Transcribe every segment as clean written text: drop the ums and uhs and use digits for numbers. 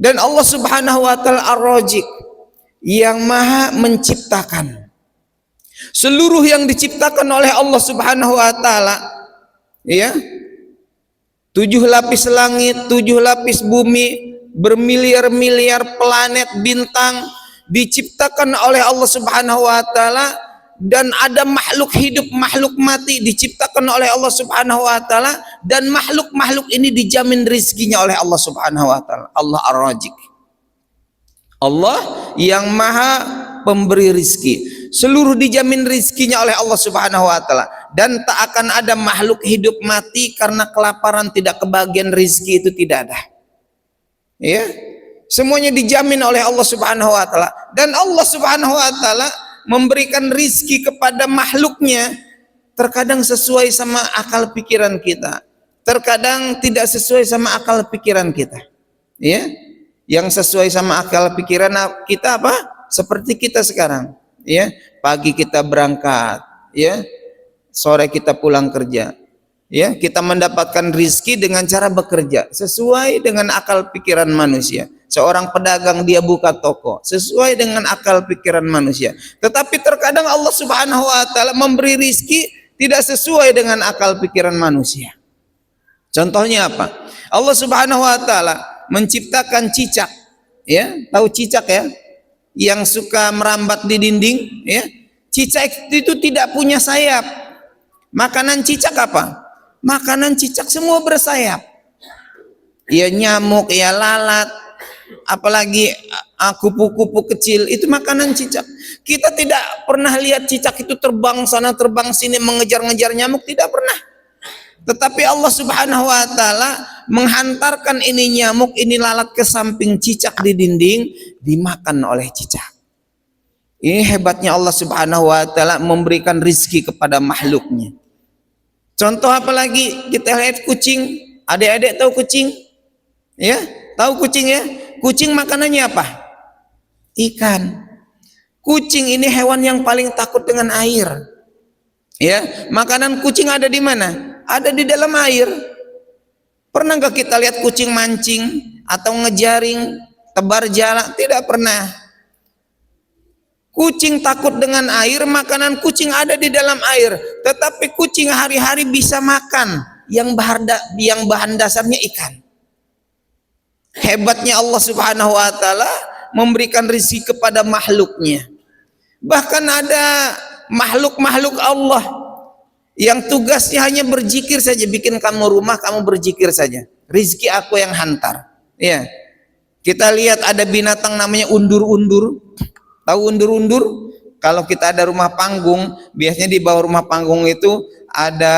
Dan Allah Subhanahu wa taala Ar-Razik, yang maha menciptakan. Seluruh yang diciptakan oleh Allah Subhanahu wa taala, ya, 7 lapis langit, 7 lapis bumi, bermiliar-miliar planet, bintang diciptakan oleh Allah Subhanahu wa taala, dan ada makhluk hidup, makhluk mati diciptakan oleh Allah Subhanahu wa taala, dan makhluk-makhluk ini dijamin rizkinya oleh Allah Subhanahu wa taala. Allah Ar-Razik, Allah yang maha pemberi rizki, seluruh dijamin rizkinya oleh Allah Subhanahu wa taala, dan tak akan ada makhluk hidup mati karena kelaparan, tidak kebagian rizki, itu tidak ada, ya, semuanya dijamin oleh Allah Subhanahu wa taala. Dan Allah Subhanahu wa taala memberikan rizki kepada makhluknya, terkadang sesuai sama akal pikiran kita, terkadang tidak sesuai sama akal pikiran kita, ya. Yang sesuai sama akal pikiran kita apa? Seperti kita sekarang, ya, pagi kita berangkat, ya, sore kita pulang kerja, ya, kita mendapatkan rizki dengan cara bekerja sesuai dengan akal pikiran manusia. Seorang pedagang dia buka toko sesuai dengan akal pikiran manusia. Tetapi terkadang Allah Subhanahu wa taala memberi rizki tidak sesuai dengan akal pikiran manusia. Contohnya apa? Allah Subhanahu wa taala menciptakan cicak, ya, tahu cicak, ya, yang suka merambat di dinding, ya. Cicak itu tidak punya sayap. Makanan cicak apa? Makanan cicak semua bersayap. Ya nyamuk, ya lalat, apalagi kupu-kupu kecil, itu makanan cicak. Kita tidak pernah lihat cicak itu terbang sana terbang sini mengejar-ngejar nyamuk, tidak pernah. Tetapi Allah Subhanahu wa taala menghantarkan ini nyamuk, ini lalat ke samping cicak di dinding, dimakan oleh cicak. Ini hebatnya Allah Subhanahu wa taala memberikan rizki kepada makhluknya. Contoh apa lagi? Kita lihat kucing. Adik-adik tahu kucing? Ya, tahu kucing, ya? Kucing makanannya apa? Ikan. Kucing ini hewan yang paling takut dengan air. Ya, makanan kucing ada di mana? Ada di dalam air. Pernah nggak kita lihat kucing mancing atau ngejaring, tebar jala? Tidak pernah. Kucing takut dengan air, makanan kucing ada di dalam air. Tetapi kucing hari-hari bisa makan yang bahan dasarnya ikan. Hebatnya Allah Subhanahu wa taala memberikan rezeki kepada makhluknya. Bahkan ada makhluk-makhluk Allah yang tugasnya hanya berzikir saja, bikin kamu rumah, kamu berzikir saja, rizki aku yang hantar, ya. Kita lihat ada binatang namanya undur-undur. Tahu undur-undur? Kalau kita ada rumah panggung, biasanya di bawah rumah panggung itu ada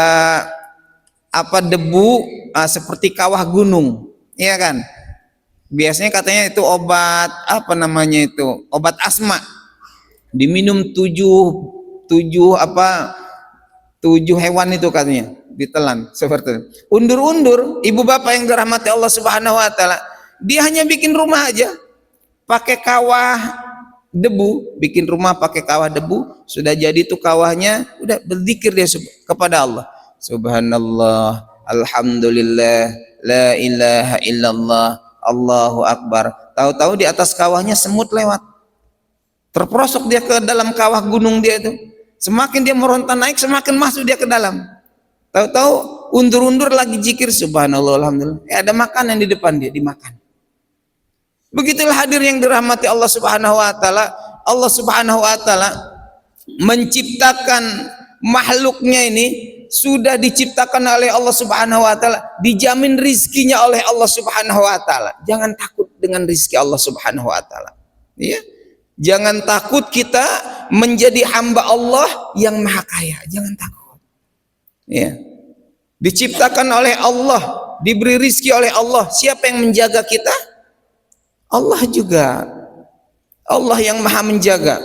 apa, debu, seperti kawah gunung, ya kan? Biasanya katanya itu obat, apa namanya itu, obat asma, diminum 7 hewan itu katanya, ditelan seperti itu. Undur-undur, ibu bapak yang dirahmati Allah Subhanahu wa taala, dia hanya bikin rumah aja pakai kawah debu, bikin rumah pakai kawah debu, sudah jadi tuh kawahnya, udah berzikir dia kepada Allah. Subhanallah, alhamdulillah, la ilaha illallah, Allahu akbar. Tahu-tahu di atas kawahnya semut lewat. Terperosok dia ke dalam kawah gunung dia itu. Semakin dia meronta naik, semakin masuk dia ke dalam. Tahu-tahu undur-undur lagi zikir subhanallah alhamdulillah. Ada makanan di depan dia, dimakan. Begitulah hadir yang dirahmati Allah Subhanahu wa taala. Allah Subhanahu wa taala menciptakan makhluknya ini, sudah diciptakan oleh Allah Subhanahu wa taala, dijamin rizkinya oleh Allah Subhanahu wa taala. Jangan takut dengan rizki Allah Subhanahu wa taala. Ya. Jangan takut kita menjadi hamba Allah yang maha kaya. Jangan takut. Ya. Diciptakan oleh Allah, diberi rizki oleh Allah. Siapa yang menjaga kita? Allah juga. Allah yang maha menjaga.